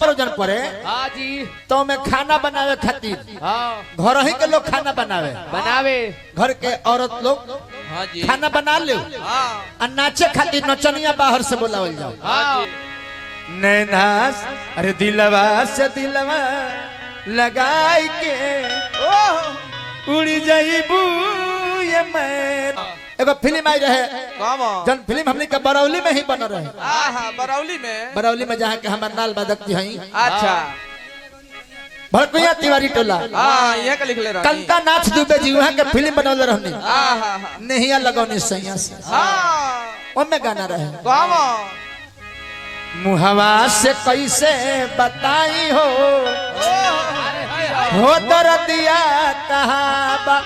प्रयोजन पड़े हाँ जी तो मैं खाना बनावे खातिर हाँ घर ही के लोग खाना बनावे बनावे घर के औरत लोग हाँ जी खाना बना ले हाँ और नाचे खातिर नचनिया बाहर से बुलावल जाओ हाँ नैनास अरे दिलवा से दिलवा लगाई के उड़ी जाइबू ये मैं एगो फिल्म आई रहे जन फिल्म हमने के बरौली में ही बन रहे बरौली में जहाँ के हमारे नाल बादक जी हई अच्छा भड़कुया तिवारी टोला हाँ यहाँ का लिख ले रहा कंका नाच दुबे जी वहाँ के फिल्म बनौले रहनी नहिया लगौनी सैया से ओमे गाना रहे मुहवा से कैसे बताई हो दर्दिया कहाबा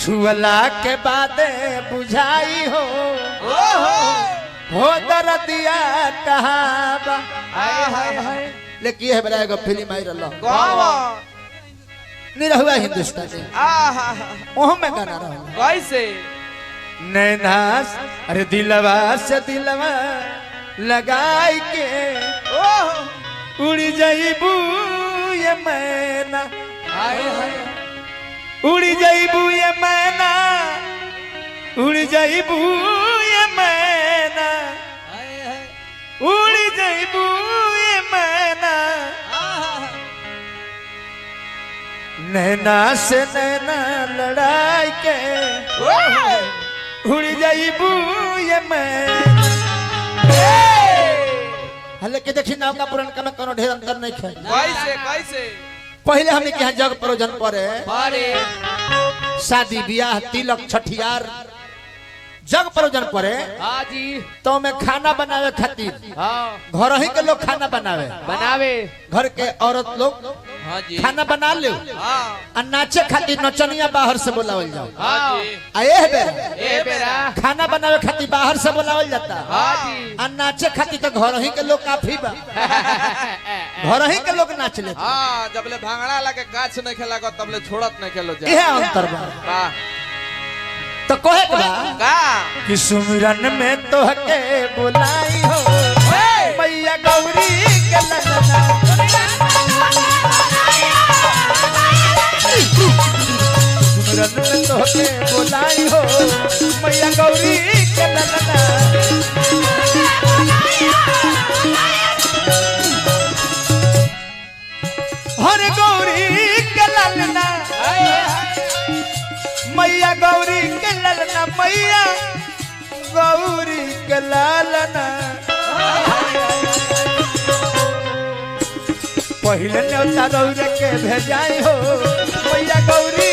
छुअला के बाद बुझाई हो दर्दिया कहाबा लेकिन ये बड़ा एगो फिल्म आई रहा निरहुआ हिंदुस्तानी ओह में गाना रहा कैसे नैनास अरे दिलवा से दिलवा लगाई के उड़ी जाइबू ये मैना उड़ी जाइबू ये मैना उड़ी जाइबू ये मैना उड़ी जाइबू ये मैना नैना से नैना लड़ाई के उड़ी जाइबू ये मैं हालांकि देखी नाव का पुरान में कोनो ढेर अंतर नहीं है कैसे कैसे पहले हमने के यहाँ जग प्रयोजन पड़े अरे शादी ब्याह तिलक छठियार जग प्रयोजन पड़े हाँ जी तो मैं खाना बनावे खातिर हाँ घर ही के लोग खाना बनावे बनावे घर के औरत लोग हाँ जी खाना बना ले हाँ और नाचे खातिर नचनिया बाहर से बुलावल जाओ हाँ आए बे ए बेरा खाना बनावे खातिर बाहर से बुलावल जाता हाँ जी और नाचे खातिर तो घर ही के लोग काफी बा घर ही के लोग नाच लेते हाँ जब ले भांगड़ा लगे गाछ नहीं खेला को तब ले छोड़त नहीं खेलो जा यह अंतर बा का तो कहे के बा का कि सुमिरन में तो हके बुलाई हो मैया गौरी के लगना सुमिरन में तो हके बुलाई हो मैया गौरी के लगना हर गौरी के लगना मैया गौरी के ललना मैया गौरी के लालना पहले न्योता गौरी के भेजाई हो मैया गौरी